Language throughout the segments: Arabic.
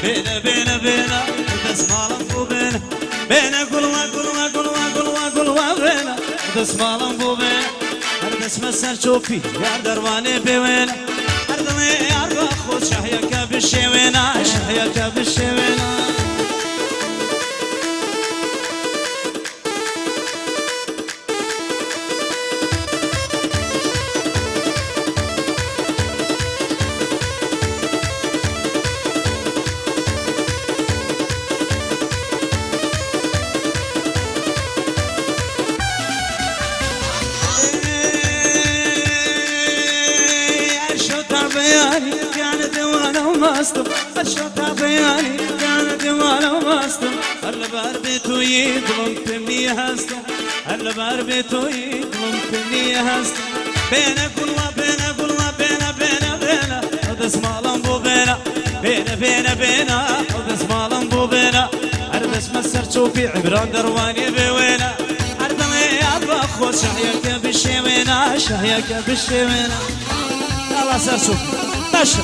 بينا بينا بينا دسمالم بو بينا بينا قلوا قلوا قلوا قلوا قلوا بينا دسمالم بو بينا هردس مسر شوفي يا درواني بوينا هردمي يا رخو شحيك بالشوينا شحيك بالشوينا كانت وانا وماستم الشوطة بياني كانت وانا وماستم البار بيتو يظلم تمني هاستم البار بيتو يظلم تمني هاستم بينا قلوا بينا قلوا بينا بينا بينا ودس مالم بينا بينا بينا بينا ودس مالم بينا أردس مسر شوفي عبران درواني بوينا أردمي يا بخو شحيك بالشوينا شحيك بالشوينا الله سرسو باشا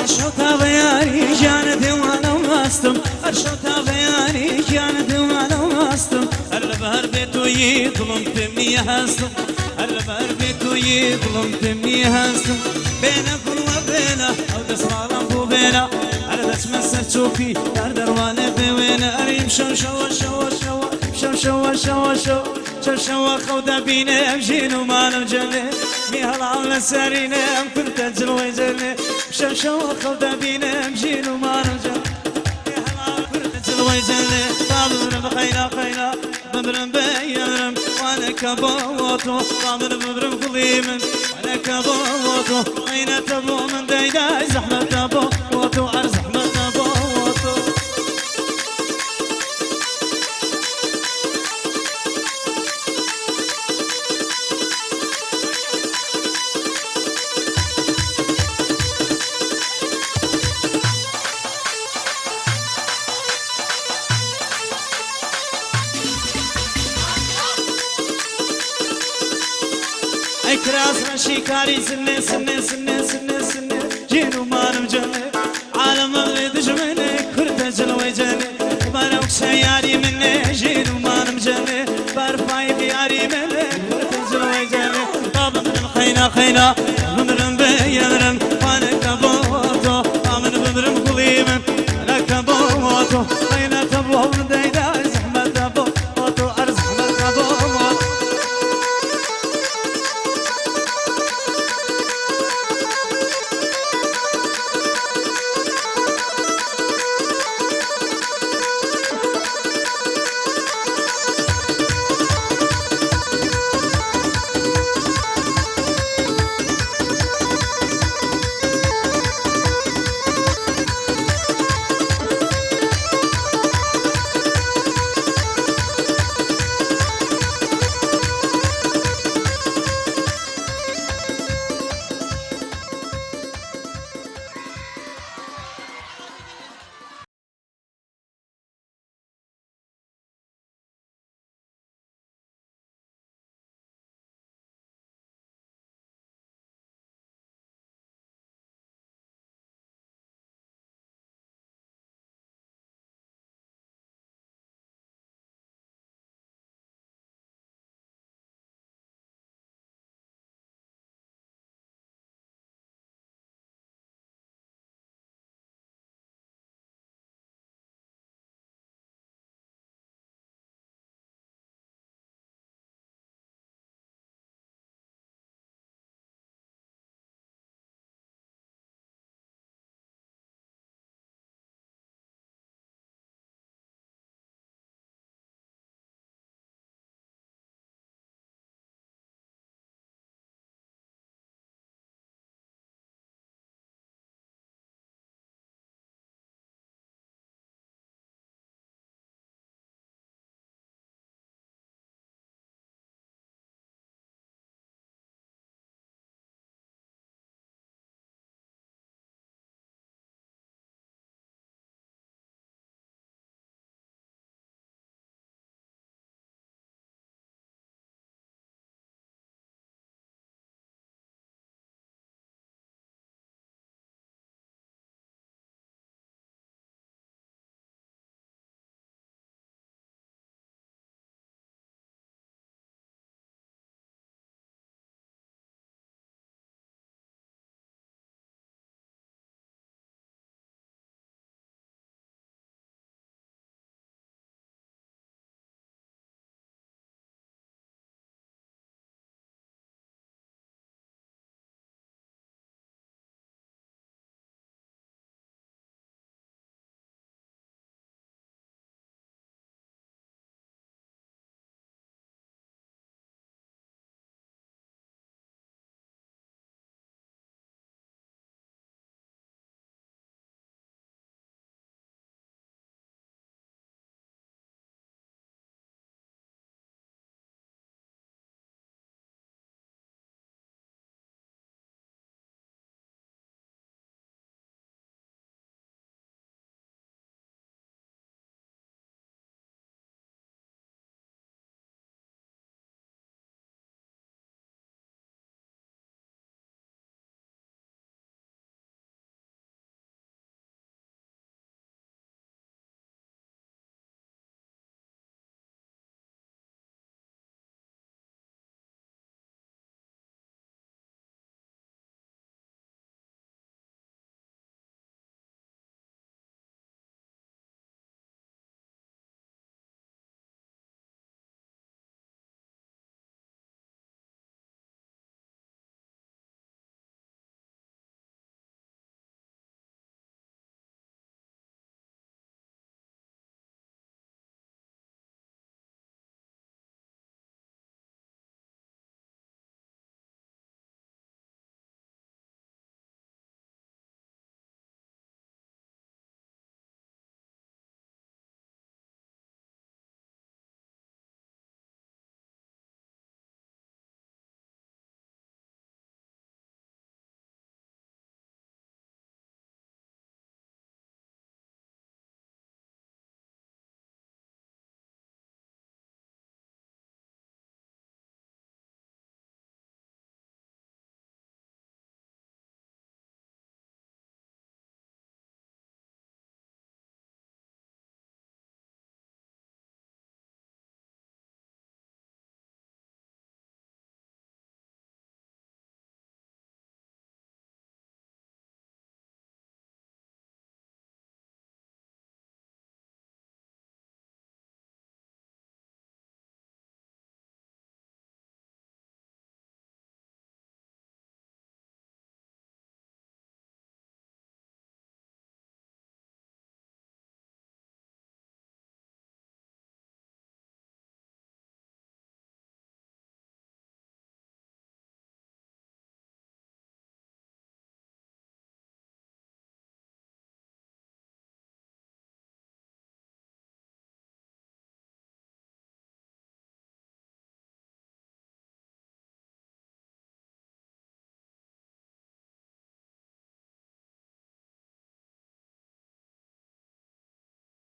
الشوطة بياني كانت وانا وماستم الشوطة بياني كانت وانا وماستم البهر بيتو يظلم تمني هاستم البهر بيتو يظلم تمني هاستم بينا كل وبينا او دسمالم بو بينا اردس مسر شوفي دار دروانا بوينا اريم شو شو شو شو شو شو شو شو شو شو خودا بينا امجين وما نمجلي ميها العمل سارينا ام كنت اجلوي جلي شو شو خودا بينا امجين وما نمجلي ميها العمل كنت اجلوي جلي طابرم خينا خينا بمرم بيرم وانا كبوتو طابر بمرم قليمن وانا كبوتو اين تبو من دايداي زحمة تبوتو ارزحمة تبوتو اكراس شيكاري سنة سنة سنة سنة سنة جينو مانم جنة عالم غيد جمنة كرت جلوي جنة باروك شياري منة جينو مانم جنة بارفاي بياري منة كرت جلوي جنة طابم من خينا خينا بمرم بيرم وانا كبوتو آمن بمرم قليمن انا كبوتو